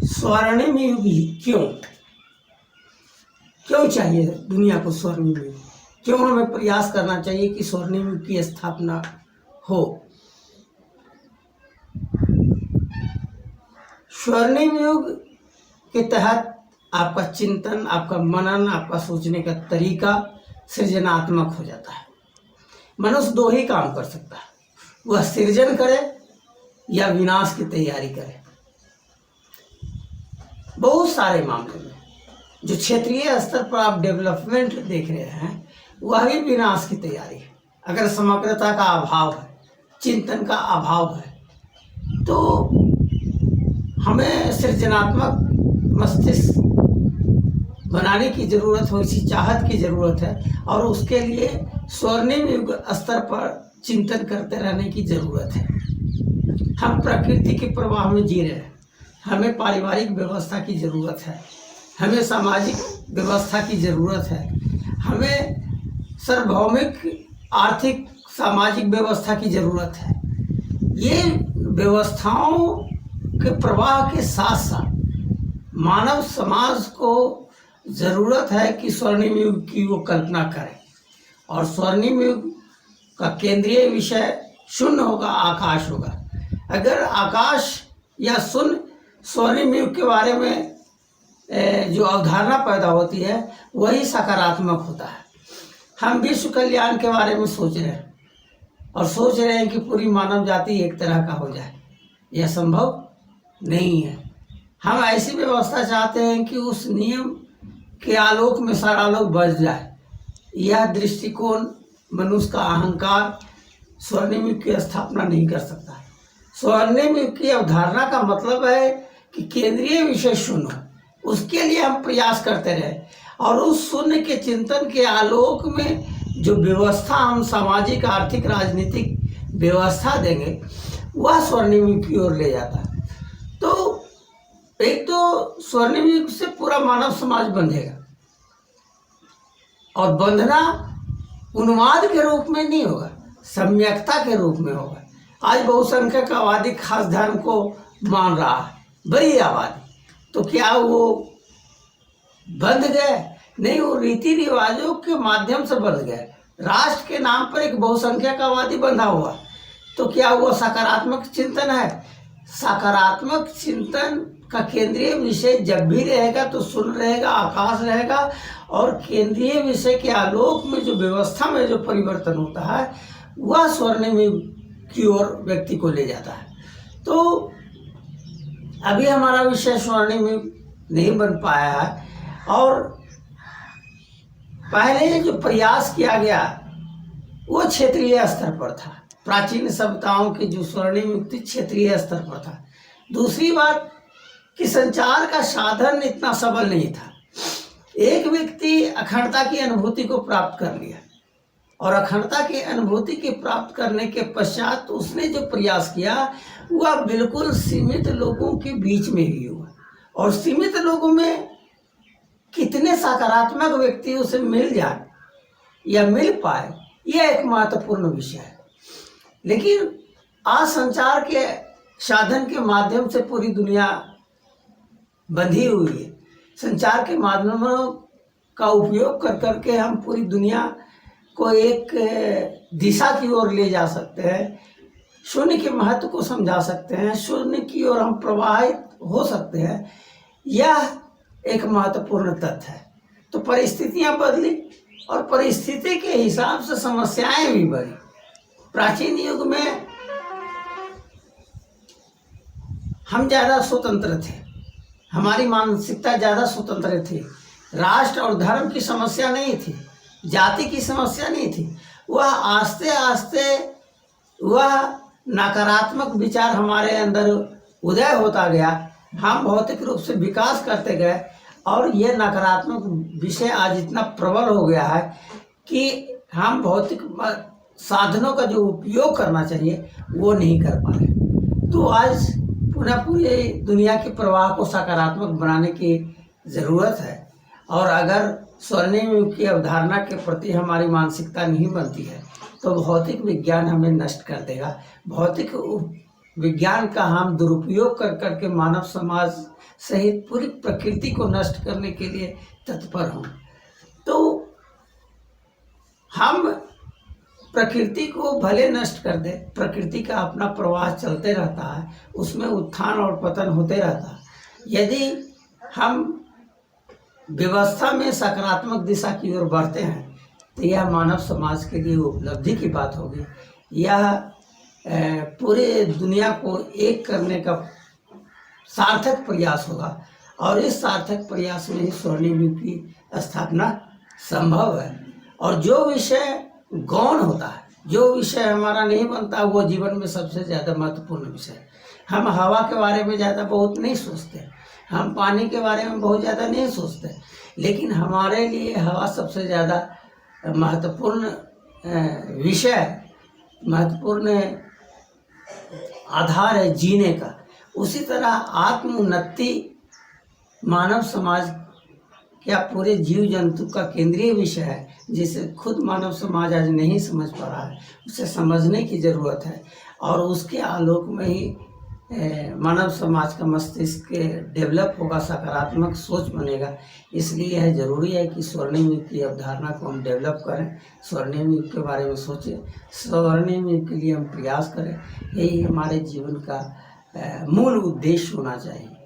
स्वर्णिम युग ही क्यों क्यों चाहिए दुनिया को स्वर्णिम युग? क्यों हमें प्रयास करना चाहिए कि स्वर्णिम युग की स्थापना हो? स्वर्णिम युग के तहत आपका चिंतन, आपका मनन, आपका सोचने का तरीका सृजनात्मक हो जाता है। मनुष्य दो ही काम कर सकता है, वह सृजन करे या विनाश की तैयारी करे। बहुत सारे मामले में जो क्षेत्रीय स्तर पर आप डेवलपमेंट देख रहे हैं वह भी विनाश की तैयारी है। अगर समग्रता का अभाव है, चिंतन का अभाव है, तो हमें सृजनात्मक मस्तिष्क बनाने की ज़रूरत हो, इसी चाहत की ज़रूरत है और उसके लिए स्वर्णिम युग स्तर पर चिंतन करते रहने की ज़रूरत है। हम प्रकृति के प्रवाह में जी रहे हैं, हमें पारिवारिक व्यवस्था की ज़रूरत है, हमें सामाजिक व्यवस्था की ज़रूरत है, हमें सार्वभौमिक आर्थिक सामाजिक व्यवस्था की ज़रूरत है। ये व्यवस्थाओं के प्रवाह के साथ साथ मानव समाज को ज़रूरत है कि स्वर्णिम युग की वो कल्पना करें। और स्वर्णिम युग का केंद्रीय विषय शून्य होगा, आकाश होगा। अगर आकाश या शून्य स्वर्णिम युग के बारे में जो अवधारणा पैदा होती है वही सकारात्मक होता है। हम विश्व कल्याण के बारे में सोच रहे हैं और सोच रहे हैं कि पूरी मानव जाति एक तरह का हो जाए, यह संभव नहीं है। हम ऐसी व्यवस्था चाहते हैं कि उस नियम के आलोक में सारा लोग बच जाए। यह दृष्टिकोण मनुष्य का अहंकार स्वर्णिम युग की स्थापना नहीं कर सकता। स्वर्णिम युग की अवधारणा का मतलब है कि केंद्रीय विषय शून्य, उसके लिए हम प्रयास करते रहे और उस शून्य के चिंतन के आलोक में जो व्यवस्था हम सामाजिक, आर्थिक, राजनीतिक व्यवस्था देंगे वह स्वर्णिम युग की ओर ले जाता है। तो एक तो स्वर्णिम युग से पूरा मानव समाज बंधेगा और बंधना उन्माद के रूप में नहीं होगा, सम्यकता के रूप में होगा। आज बहुसंख्यक आबादी खास धर्म को मान रहा है, बड़ी आबादी, तो क्या वो बंध गए? नहीं, वो रीति रिवाजों के माध्यम से बंध गए। राष्ट्र के नाम पर एक बहुसंख्यक आबादी बंधा हुआ, तो क्या वो सकारात्मक चिंतन है? सकारात्मक चिंतन का केंद्रीय विषय जब भी रहेगा तो शून्य रहेगा, आकाश रहेगा और केंद्रीय विषय के आलोक में जो व्यवस्था में जो परिवर्तन होता है वह स्वर्णिम युग की ओर व्यक्ति को ले जाता है। तो अभी हमारा विषय स्वर्णिम युग नहीं बन पाया है और पहले जो प्रयास किया गया वो क्षेत्रीय स्तर पर था। प्राचीन सभ्यताओं की जो स्वर्णिम युग थी क्षेत्रीय स्तर पर था। दूसरी बात कि संचार का साधन इतना सबल नहीं था। एक व्यक्ति अखंडता की अनुभूति को प्राप्त कर लिया और अखंडता की अनुभूति के प्राप्त करने के पश्चात उसने जो प्रयास किया वह बिल्कुल सीमित लोगों के बीच में ही हुआ और सीमित लोगों में कितने सकारात्मक व्यक्ति उसे मिल जाए या मिल पाए यह एक महत्वपूर्ण विषय है। लेकिन आज संचार के साधन के माध्यम से पूरी दुनिया बंधी हुई है। संचार के माध्यमों का उपयोग कर करके हम पूरी दुनिया को एक दिशा की ओर ले जा सकते हैं, शून्य के महत्व को समझा सकते हैं, शून्य की ओर हम प्रवाहित हो सकते हैं। यह एक महत्वपूर्ण तथ्य है। तो परिस्थितियां बदली और परिस्थिति के हिसाब से समस्याएं भी बढ़ी। प्राचीन युग में हम ज़्यादा स्वतंत्र थे, हमारी मानसिकता ज़्यादा स्वतंत्र थी। राष्ट्र और धर्म की समस्या नहीं थी, जाति की समस्या नहीं थी। वह आस्ते आस्ते वह नकारात्मक विचार हमारे अंदर उदय होता गया। हम भौतिक रूप से विकास करते गए और ये नकारात्मक विषय आज इतना प्रबल हो गया है कि हम भौतिक साधनों का जो उपयोग करना चाहिए वो नहीं कर पा रहे। तो आज पुनः पूरी दुनिया के प्रवाह को सकारात्मक बनाने की ज़रूरत है और अगर स्वर्णिम युग की अवधारणा के प्रति हमारी मानसिकता नहीं बनती है तो भौतिक विज्ञान हमें नष्ट कर देगा। भौतिक विज्ञान का हम दुरुपयोग कर करके मानव समाज सहित पूरी प्रकृति को नष्ट करने के लिए तत्पर हों। तो हम प्रकृति को भले नष्ट कर दे, प्रकृति का अपना प्रवाह चलते रहता है, उसमें उत्थान और पतन होते रहता है। यदि हम व्यवस्था में सकारात्मक दिशा की ओर बढ़ते हैं तो यह मानव समाज के लिए उपलब्धि की बात होगी। यह पूरे दुनिया को एक करने का सार्थक प्रयास होगा और इस सार्थक प्रयास में ही स्वर्णिम युग की स्थापना संभव है। और जो विषय गौण होता है, जो विषय हमारा नहीं बनता, वो जीवन में सबसे ज़्यादा महत्वपूर्ण विषय है। हम हवा के बारे में ज़्यादा बहुत नहीं सोचते, हम पानी के बारे में बहुत ज़्यादा नहीं सोचते, लेकिन हमारे लिए हवा सबसे ज़्यादा महत्वपूर्ण विषय, महत्वपूर्ण आधार है जीने का। उसी तरह आत्मोन्नति मानव समाज क्या पूरे जीव जंतु का केंद्रीय विषय है, जिसे खुद मानव समाज आज नहीं समझ पा रहा है। उसे समझने की ज़रूरत है और उसके आलोक में ही मानव समाज का मस्तिष्क डेवलप होगा, सकारात्मक सोच बनेगा। इसलिए यह ज़रूरी है कि स्वर्णिम युग की अवधारणा को हम डेवलप करें, स्वर्णिम युग के बारे में सोचें, स्वर्णिम युग के लिए हम प्रयास करें। यही हमारे जीवन का मूल उद्देश्य होना चाहिए।